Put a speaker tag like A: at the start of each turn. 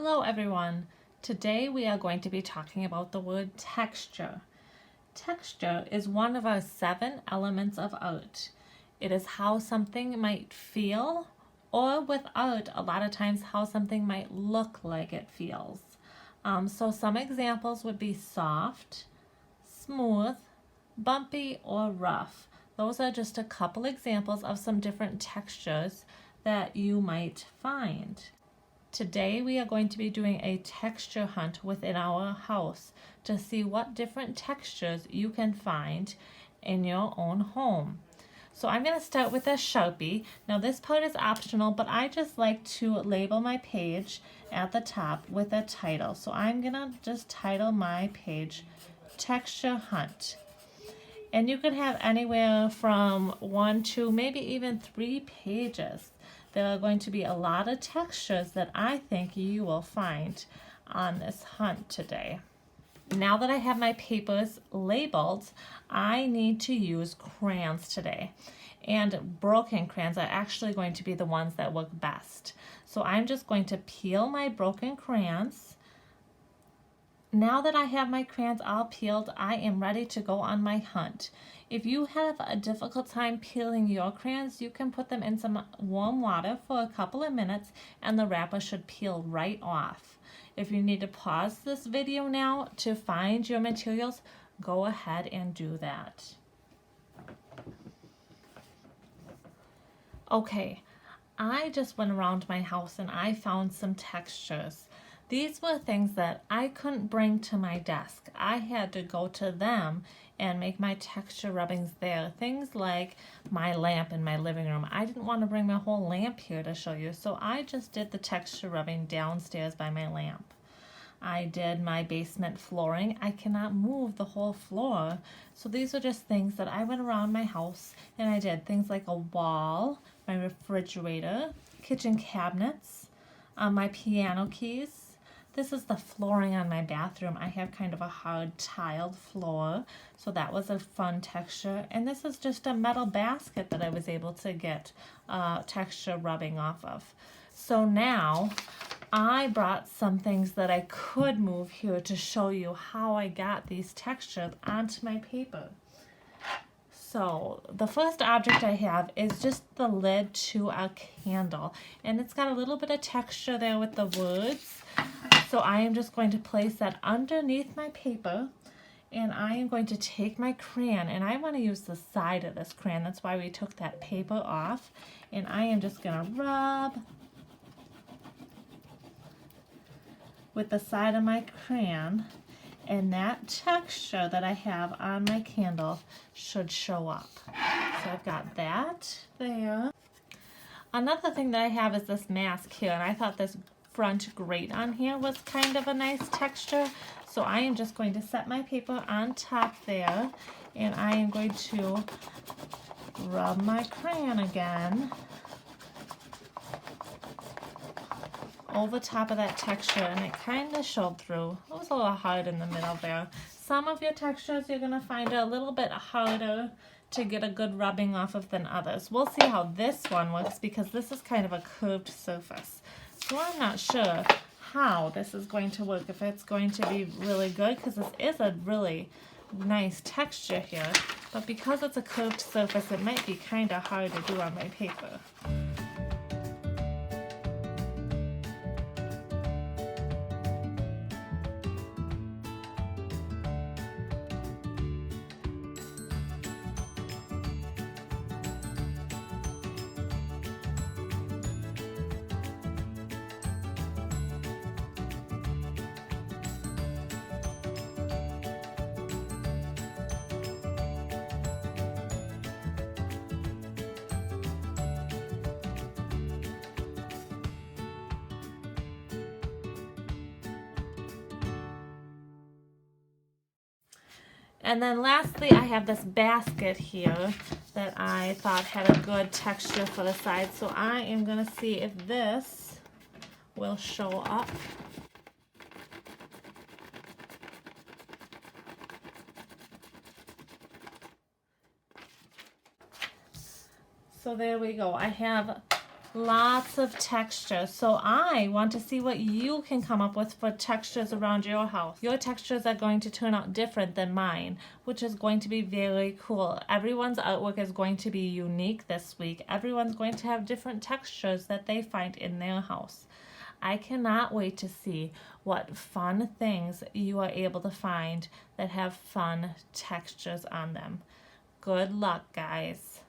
A: Hello everyone. Today we are going to be talking about the word texture. Texture is one of our 7 elements of art. It is how something might feel, or with art, a lot of times how something might look like it feels. So some examples would be soft, smooth, bumpy, or rough. Those are just a couple examples of some different textures that you might find. Today we are going to be doing a texture hunt within our house to see what different textures you can find in your own home. So I'm going to start with a Sharpie. Now this part is optional, but I just like to label my page at the top with a title. So I'm going to just title my page Texture Hunt. And you can have anywhere from 1 to maybe even 3 pages. There are going to be a lot of textures that I think you will find on this hunt today. Now that I have my papers labeled, I need to use crayons today. And broken crayons are actually going to be the ones that work best. So I'm just going to peel my broken crayons. Now that I have my crayons all peeled, I am ready to go on my hunt. If you have a difficult time peeling your crayons, you can put them in some warm water for a couple of minutes and the wrapper should peel right off. If you need to pause this video now to find your materials, go ahead and do that. Okay, I just went around my house and I found some textures. These were things that I couldn't bring to my desk. I had to go to them and make my texture rubbings there. Things like my lamp in my living room. I didn't want to bring my whole lamp here to show you, so I just did the texture rubbing downstairs by my lamp. I did my basement flooring. I cannot move the whole floor. So these are just things that I went around my house and I did. Things like a wall, my refrigerator, kitchen cabinets, my piano keys. This is the flooring on my bathroom. I have kind of a hard tiled floor, so that was a fun texture. And this is just a metal basket that I was able to get texture rubbing off of. So now I brought some things that I could move here to show you how I got these textures onto my paper. So the first object I have is just the lid to a candle, and it's got a little bit of texture there with the words. So I am just going to place that underneath my paper, and I am going to take my crayon, and I want to use the side of this crayon. That's why we took that paper off, and I am just going to rub with the side of my crayon, and that texture that I have on my candle should show up. So I've got that there. Another thing that I have is this mask here, and I thought this front grate on here was kind of a nice texture. So I am just going to set my paper on top there, and I am going to rub my crayon again over top of that texture, and it kind of showed through. It was a little hard in the middle there. Some of your textures you're going to find a little bit harder to get a good rubbing off of than others. We'll see how this one works because this is kind of a curved surface. So I'm not sure how this is going to work, if it's going to be really good, because this is a really nice texture here, but because it's a curved surface, it might be kind of hard to do on my paper. And then lastly, I have this basket here that I thought had a good texture for the side. So I am going to see if this will show up. So there we go. I have Lots of texture. So I want to see what you can come up with for textures around your house. Your textures are going to turn out different than mine, which is going to be very cool. Everyone's artwork is going to be unique this week. Everyone's going to have different textures that they find in their house. I cannot wait to see what fun things you are able to find that have fun textures on them. Good luck, guys.